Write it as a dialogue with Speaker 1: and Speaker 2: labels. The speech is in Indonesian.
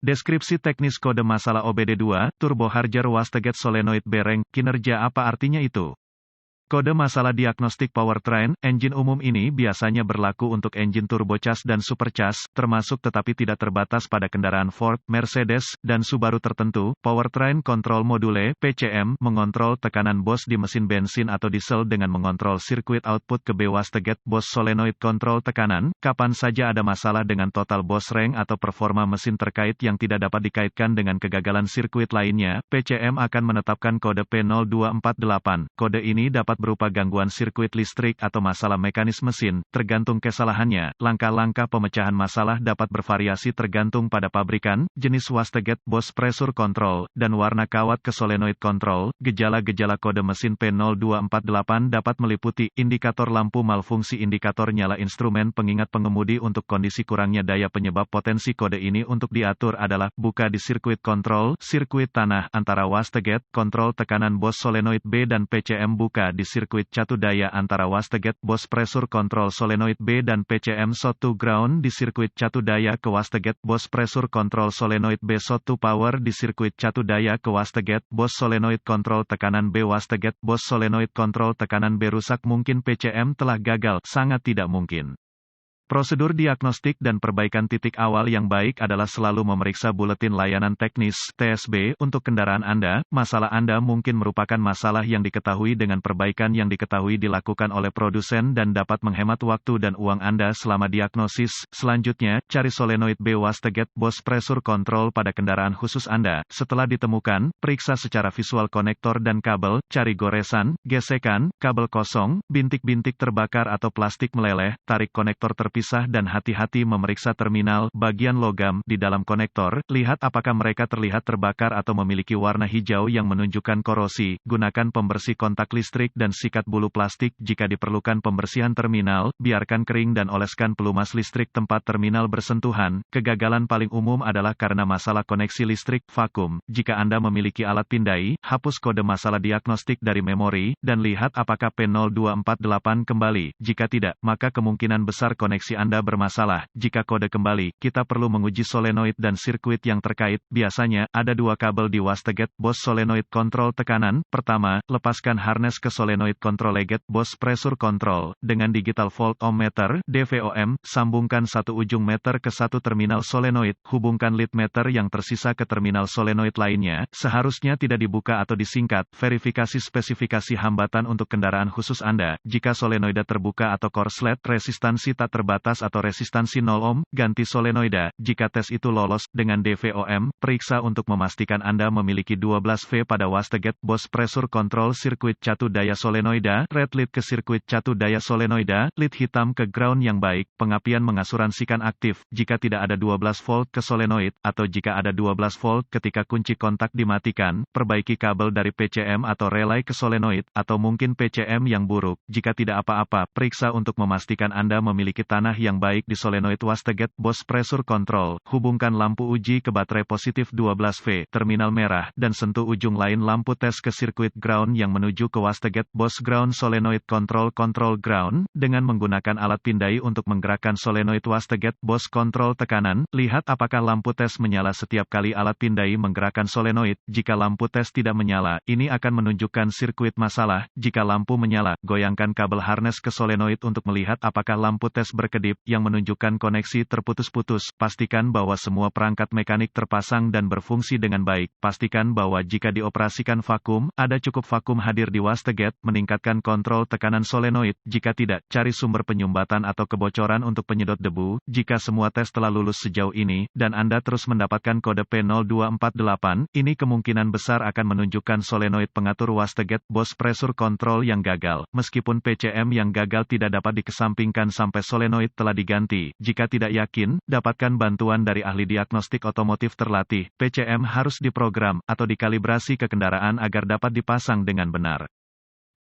Speaker 1: Deskripsi teknis kode masalah OBD2, Turbocharger Wastegate Solenoid Bearing, kinerja apa artinya itu? Kode masalah diagnostik powertrain, engine umum ini biasanya berlaku untuk engine turbocharged dan supercharged, termasuk tetapi tidak terbatas pada kendaraan Ford, Mercedes, dan Subaru tertentu. Powertrain Control Module, PCM, mengontrol tekanan bos di mesin bensin atau diesel dengan mengontrol sirkuit output ke B. Wastegate Bos Solenoid Control tekanan, kapan saja ada masalah dengan total bos range atau performa mesin terkait yang tidak dapat dikaitkan dengan kegagalan sirkuit lainnya, PCM akan menetapkan kode P0248. Kode ini dapat berupa gangguan sirkuit listrik atau masalah mekanis mesin, tergantung kesalahannya. Langkah-langkah pemecahan masalah dapat bervariasi tergantung pada pabrikan, jenis Wastegate Bos Pressure Control, dan warna kawat ke solenoid control. Gejala-gejala kode mesin P0248 dapat meliputi indikator lampu malfungsi, indikator nyala instrumen pengingat pengemudi. Untuk kondisi kurangnya daya penyebab potensi kode ini untuk diatur adalah buka di sirkuit control, sirkuit tanah antara Wastegate, kontrol tekanan bos solenoid B dan PCM buka di sirkuit catu daya antara Wastegate Bos Pressure Control Solenoid B dan PCM shot to ground di sirkuit catu daya ke Wastegate Bos Pressure Control Solenoid B shot to power di sirkuit catu daya ke Wastegate Bos Solenoid Control tekanan B. Wastegate Bos Solenoid Control tekanan B rusak, mungkin PCM telah gagal, sangat tidak mungkin. Prosedur diagnostik dan perbaikan. Titik awal yang baik adalah selalu memeriksa buletin layanan teknis (TSB) untuk kendaraan Anda. Masalah Anda mungkin merupakan masalah yang diketahui dengan perbaikan yang diketahui dilakukan oleh produsen dan dapat menghemat waktu dan uang Anda selama diagnosis. Selanjutnya, cari solenoid B Wastegate Bos Pressure Control pada kendaraan khusus Anda. Setelah ditemukan, periksa secara visual konektor dan kabel, cari goresan, gesekan, kabel kosong, bintik-bintik terbakar atau plastik meleleh, tarik konektor terpisah dan hati-hati memeriksa terminal, bagian logam, di dalam konektor, lihat apakah mereka terlihat terbakar atau memiliki warna hijau yang menunjukkan korosi. Gunakan pembersih kontak listrik dan sikat bulu plastik jika diperlukan pembersihan terminal, biarkan kering dan oleskan pelumas listrik tempat terminal bersentuhan. Kegagalan paling umum adalah karena masalah koneksi listrik, vakum. Jika Anda memiliki alat pindai, hapus kode masalah diagnostik dari memori, dan lihat apakah P0248 kembali. Jika tidak, maka kemungkinan besar koneksi Anda bermasalah. Jika kode kembali, kita perlu menguji solenoid dan sirkuit yang terkait. Biasanya, ada dua kabel di Wastegate Bos Solenoid Control tekanan. Pertama, lepaskan harness ke solenoid controllegate Bos Pressure Control. Dengan digital volt ohmmeter, DVOM, sambungkan satu ujung meter ke satu terminal solenoid. Hubungkan lead meter yang tersisa ke terminal solenoid lainnya. Seharusnya tidak dibuka atau disingkat. Verifikasi spesifikasi hambatan untuk kendaraan khusus Anda. Jika solenoida terbuka atau korslet, resistansi tak terbatas atau resistansi 0 ohm, ganti solenoida. Jika tes itu lolos, dengan DVOM, periksa untuk memastikan Anda memiliki 12 V pada Wastegate Bos Pressure Control sirkuit catu daya solenoida, red lead ke sirkuit catu daya solenoida, lead hitam ke ground yang baik, pengapian mengasuransikan aktif, jika tidak ada 12 volt ke solenoid, atau jika ada 12 volt ketika kunci kontak dimatikan, perbaiki kabel dari PCM atau relay ke solenoid, atau mungkin PCM yang buruk. Jika tidak apa-apa, periksa untuk memastikan Anda memiliki tanah yang baik di solenoid Wastegate Bos Pressure Control. Hubungkan lampu uji ke baterai positif 12 V, terminal merah, dan sentuh ujung lain lampu tes ke sirkuit ground yang menuju ke Wastegate Bos Ground Solenoid Control Ground, dengan menggunakan alat pindai untuk menggerakkan solenoid Wastegate Bos Control tekanan. Lihat apakah lampu tes menyala setiap kali alat pindai menggerakkan solenoid. Jika lampu tes tidak menyala, ini akan menunjukkan sirkuit masalah. Jika lampu menyala, goyangkan kabel harness ke solenoid untuk melihat apakah lampu tes berkedip, yang menunjukkan koneksi terputus-putus. Pastikan bahwa semua perangkat mekanik terpasang dan berfungsi dengan baik. Pastikan bahwa jika dioperasikan vakum, ada cukup vakum hadir di Wastegate, meningkatkan kontrol tekanan solenoid. Jika tidak, cari sumber penyumbatan atau kebocoran untuk penyedot debu. Jika semua tes telah lulus sejauh ini, dan Anda terus mendapatkan kode P0248, ini kemungkinan besar akan menunjukkan solenoid pengatur Wastegate Bos Pressure Control yang gagal. Meskipun PCM yang gagal tidak dapat dikesampingkan sampai solenoid telah diganti. Jika tidak yakin, dapatkan bantuan dari ahli diagnostik otomotif terlatih. PCM harus diprogram atau dikalibrasi ke kendaraan agar dapat dipasang dengan benar.